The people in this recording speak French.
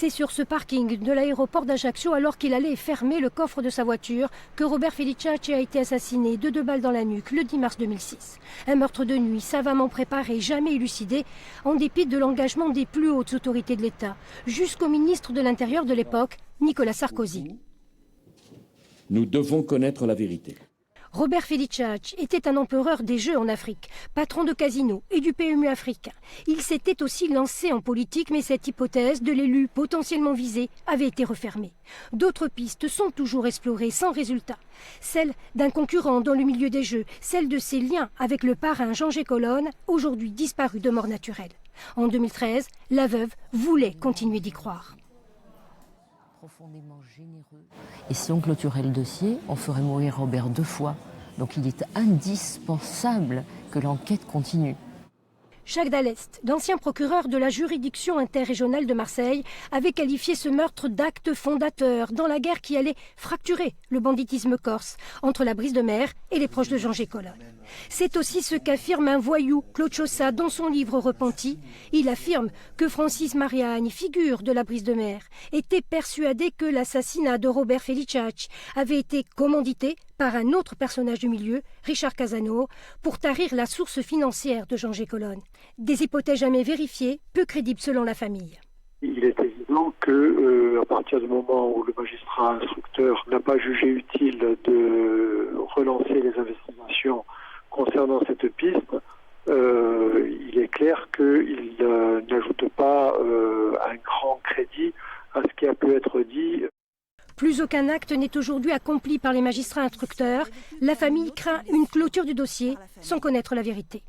C'est sur ce parking de l'aéroport d'Ajaccio, alors qu'il allait fermer le coffre de sa voiture, que Robert Feliciacci a été assassiné de 2 balles dans la nuque le 10 mars 2006. Un meurtre de nuit savamment préparé, jamais élucidé, en dépit de l'engagement des plus hautes autorités de l'État, jusqu'au ministre de l'Intérieur de l'époque, Nicolas Sarkozy. Nous devons connaître la vérité. Robert Feliciacci était un empereur des jeux en Afrique, patron de casinos et du PMU africain. Il s'était aussi lancé en politique, mais cette hypothèse de l'élu potentiellement visé avait été refermée. D'autres pistes sont toujours explorées sans résultat. Celle d'un concurrent dans le milieu des jeux, celle de ses liens avec le parrain Jean Colonne, aujourd'hui disparu de mort naturelle. En 2013, la veuve voulait continuer d'y croire. Profondément généreux. Et si on clôturait le dossier, on ferait mourir Robert 2 fois. Donc il est indispensable que l'enquête continue. Jacques Dallest, l'ancien procureur de la juridiction interrégionale de Marseille, avait qualifié ce meurtre d'acte fondateur dans la guerre qui allait fracturer le banditisme corse entre la Brise de Mer et les proches de Jean Colonne. C'est aussi ce qu'affirme un voyou, Claude Chaussat, dans son livre Repenti. Il affirme que Francis Mariani, figure de la Brise de Mer, était persuadé que l'assassinat de Robert Feliciacci avait été commandité par un autre personnage du milieu, Richard Casano, pour tarir la source financière de Jean Colonne. Des hypothèses jamais vérifiées, peu crédibles selon la famille. Il est évident que, à partir du moment où le magistrat instructeur n'a pas jugé utile de relancer les investigations concernant cette piste, il est clair qu'il n'ajoute pas un grand crédit à ce qui a pu être dit. Plus aucun acte n'est aujourd'hui accompli par les magistrats instructeurs. La famille craint une clôture du dossier sans connaître la vérité.